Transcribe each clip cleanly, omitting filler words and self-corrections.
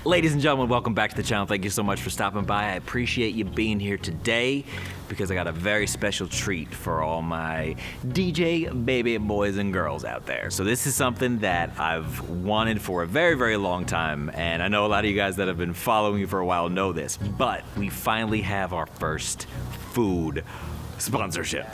Ladies and gentlemen, welcome back to the channel. Thank you so much for stopping by. I appreciate you being here today because I got a very special treat for all my DJ baby boys and girls out there. So this is something that I've wanted for a very, very long time, and I know a lot of you guys that have been following me for a while know this, but we finally have our first food sponsorship.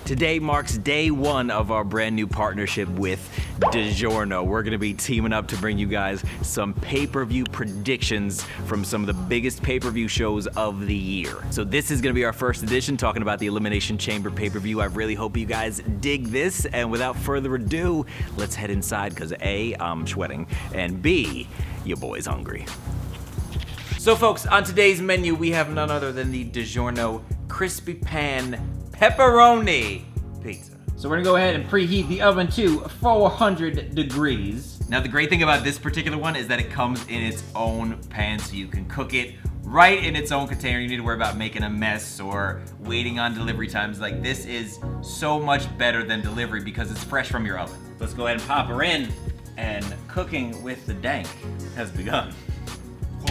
Today marks day one of our brand new partnership with DiGiorno. We're gonna be teaming up to bring you guys some pay-per-view predictions from some of the biggest pay-per-view shows of the year. So this is gonna be our first edition, talking about the Elimination Chamber pay-per-view. I really hope you guys dig this, and without further ado, let's head inside, because A, I'm sweating, and B, your boy's hungry. So folks, on today's menu, we have none other than the DiGiorno Crispy Pan Pepperoni Pizza. So we're gonna go ahead and preheat the oven to 400 degrees. Now the great thing about this particular one is that it comes in its own pan, so you can cook it right in its own container. You need to worry about making a mess or waiting on delivery times. Like, this is so much better than delivery because it's fresh from your oven. Let's go ahead and pop her in, and cooking with the Denk has begun.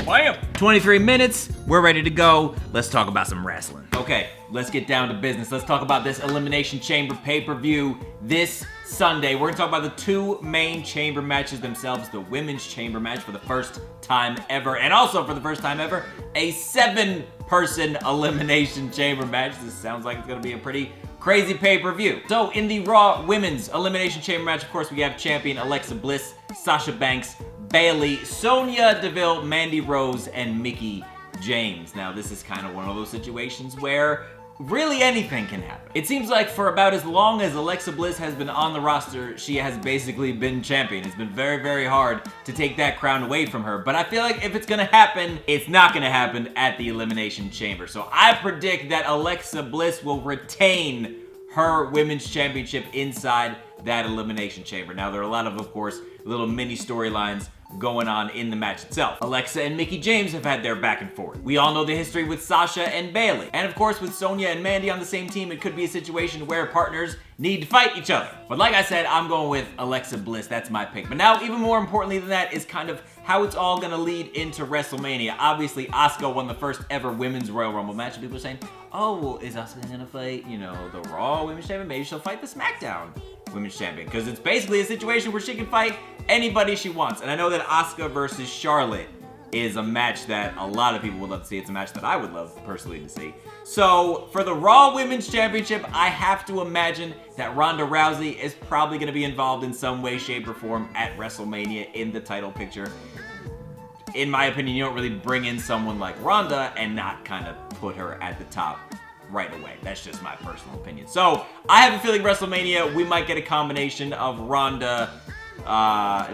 Bam! 23 minutes, we're ready to go. Let's talk about some wrestling. Okay, let's get down to business. Let's talk about this Elimination Chamber pay-per-view this Sunday. We're gonna talk about the two main chamber matches themselves, the women's chamber match for the first time ever, and also for the first time ever, a 7-person Elimination Chamber match. This sounds like it's gonna be a pretty crazy pay-per-view. So in the Raw Women's Elimination Chamber match, of course, we have champion Alexa Bliss, Sasha Banks, Bayley, Sonya Deville, Mandy Rose, and Mickie James. Now, this is kind of one of those situations where really anything can happen. It seems like for about as long as Alexa Bliss has been on the roster, she has basically been champion. It's been very, very hard to take that crown away from her. But I feel like if it's gonna happen, it's not gonna happen at the Elimination Chamber. So I predict that Alexa Bliss will retain her women's championship inside that Elimination Chamber. Now, there are a lot of course, little mini storylines going on in the match itself. Alexa and Mickie James have had their back and forth. We all know the history with Sasha and Bayley. And of course, with Sonya and Mandy on the same team, it could be a situation where partners need to fight each other. But like I said, I'm going with Alexa Bliss. That's my pick. But now, even more importantly than that, is kind of how it's all gonna lead into WrestleMania. Obviously, Asuka won the first ever women's Royal Rumble match, and people are saying, oh, well, is Asuka gonna fight, the Raw Women's Champion? Maybe she'll fight the SmackDown Women's Champion, because it's basically a situation where she can fight anybody she wants. And I know that Asuka versus Charlotte is a match that a lot of people would love to see. It's a match that I would love personally to see. So for the Raw Women's Championship, I have to imagine that Ronda Rousey is probably going to be involved in some way, shape, or form at WrestleMania in the title picture. In my opinion, you don't really bring in someone like Ronda and not kind of put her at the top right away. That's just my personal opinion. So I have a feeling WrestleMania, we might get a combination of Ronda,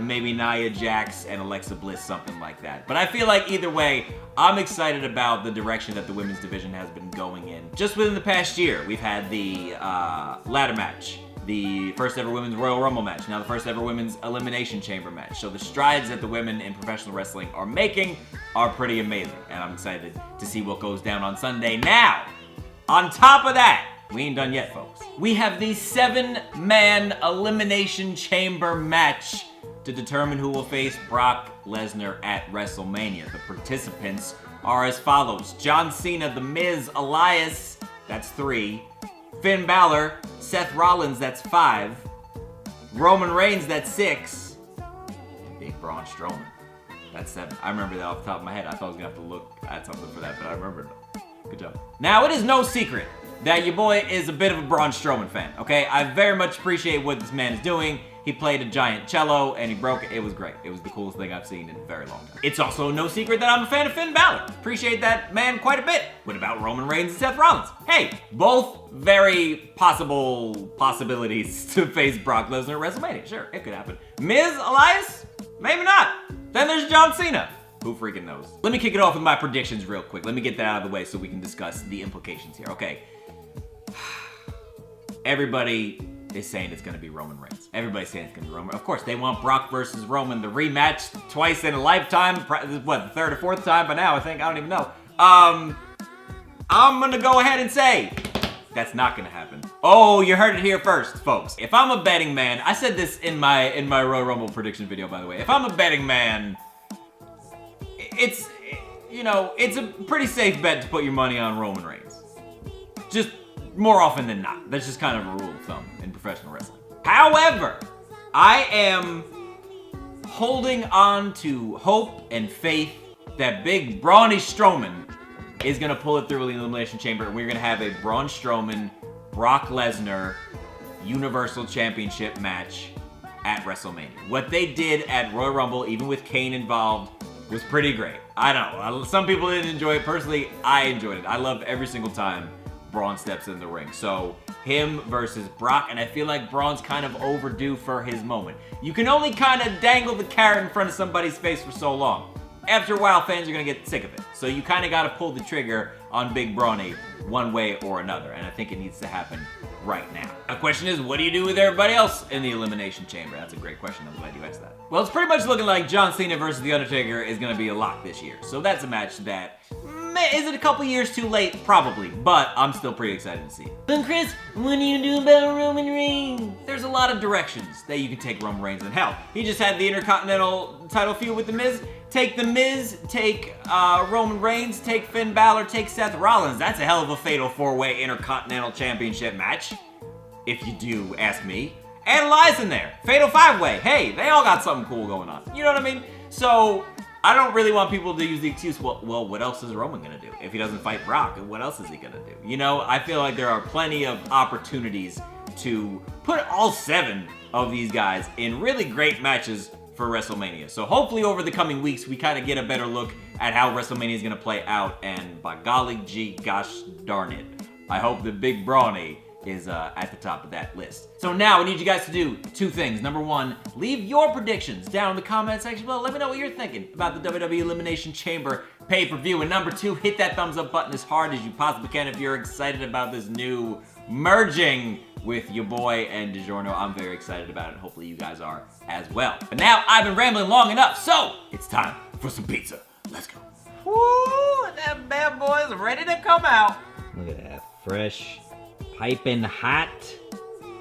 maybe Nia Jax, and Alexa Bliss, something like that. But I feel like either way, I'm excited about the direction that the women's division has been going in. Just within the past year, we've had the ladder match, the first ever women's Royal Rumble match, now the first ever women's Elimination Chamber match. So the strides that the women in professional wrestling are making are pretty amazing, and I'm excited to see what goes down on Sunday. Now, on top of that, we ain't done yet, folks. We have the 7-man Elimination Chamber match to determine who will face Brock Lesnar at WrestleMania. The participants are as follows: John Cena, The Miz, Elias, that's 3. Finn Balor, Seth Rollins, that's 5. Roman Reigns, that's 6. And Big Braun Strowman, that's 7. I remember that off the top of my head. I thought I was gonna have to look at something for that, but I remembered. Good job. Now, it is no secret that your boy is a bit of a Braun Strowman fan, okay? I very much appreciate what this man is doing. He played a giant cello, and he broke it. It was great. It was the coolest thing I've seen in a very long time. It's also no secret that I'm a fan of Finn Balor. Appreciate that man quite a bit. What about Roman Reigns and Seth Rollins? Hey, both very possible possibilities to face Brock Lesnar at WrestleMania. Sure, it could happen. Miz, Elias? Maybe not. Then there's John Cena. Who freaking knows? Let me kick it off with my predictions real quick. Let me get that out of the way so we can discuss the implications here. Okay. Everybody is saying it's going to be Roman Reigns. Everybody's saying it's going to be Roman. Of course, they want Brock versus Roman, the rematch twice in a lifetime. What, the third or fourth time by now, I think? I don't even know. I'm going to go ahead and say that's not going to happen. Oh, you heard it here first, folks. If I'm a betting man, I said this in my Royal Rumble prediction video, by the way. If I'm a betting man, it's a pretty safe bet to put your money on Roman Reigns. Just more often than not. That's just kind of a rule of thumb in professional wrestling. However, I am holding on to hope and faith that big brawny Strowman is gonna pull it through the Elimination Chamber, and we're gonna have a Braun Strowman, Brock Lesnar Universal Championship match at WrestleMania. What they did at Royal Rumble, even with Kane involved, was pretty great. I know, some people didn't enjoy it. Personally, I enjoyed it. I loved every single time Braun steps in the ring. So, him versus Brock, and I feel like Braun's kind of overdue for his moment. You can only kind of dangle the carrot in front of somebody's face for so long. After a while, fans are gonna get sick of it. So you kind of gotta pull the trigger on Big Brawny one way or another, and I think it needs to happen right now. The question is, what do you do with everybody else in the Elimination Chamber? That's a great question. I'm glad you asked that. Well, it's pretty much looking like John Cena versus The Undertaker is gonna be a lock this year. So that's a match that, is it a couple years too late? Probably, but I'm still pretty excited to see it. Then Chris, what do you do about Roman Reigns? There's a lot of directions that you can take Roman Reigns, and hell, he just had the Intercontinental title feud with The Miz. Take The Miz, take Roman Reigns, take Finn Balor, take Seth Rollins. That's a hell of a fatal 4-way Intercontinental Championship match, if you do ask me. And Elias in there, fatal 5-way. Hey, they all got something cool going on. You know what I mean? So, I don't really want people to use the excuse, well, what else is Roman gonna do? If he doesn't fight Brock, what else is he gonna do? You know, I feel like there are plenty of opportunities to put all 7 of these guys in really great matches for WrestleMania. So hopefully over the coming weeks, we kind of get a better look at how WrestleMania is gonna play out, and by golly gee gosh darn it, I hope the Big Brawny is at the top of that list. So now I need you guys to do 2 things. Number 1, leave your predictions down in the comment section below. Let me know what you're thinking about the WWE Elimination Chamber pay-per-view. And number 2, hit that thumbs up button as hard as you possibly can if you're excited about this new merging with your boy and DiGiorno. I'm very excited about it. Hopefully you guys are as well. But now I've been rambling long enough, so it's time for some pizza. Let's go. Woo, that bad boy is ready to come out. Look at that, fresh, piping hot.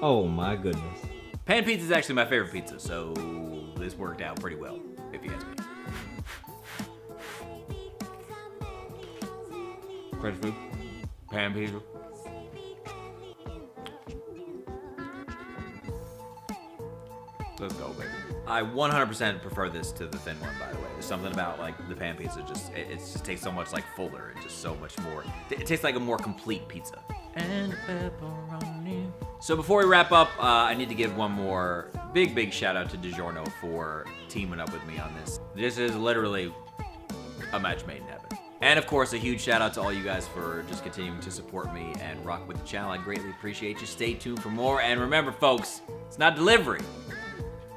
Oh my goodness. Pan pizza is actually my favorite pizza, so this worked out pretty well, if you ask me. Fresh food, pan pizza. Let's go, baby. I 100% prefer this to the thin one, by the way. There's something about like the pan pizza, it just tastes so much like fuller and just so much more. It tastes like a more complete pizza. And pepperoni. So before we wrap up, I need to give one more big shout out to DiGiorno for teaming up with me on this. This is literally a match made in heaven. And of course, a huge shout out to all you guys for just continuing to support me and rock with the channel. I greatly appreciate you. Stay tuned for more. And remember, folks, it's not delivery.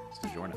It's DiGiorno.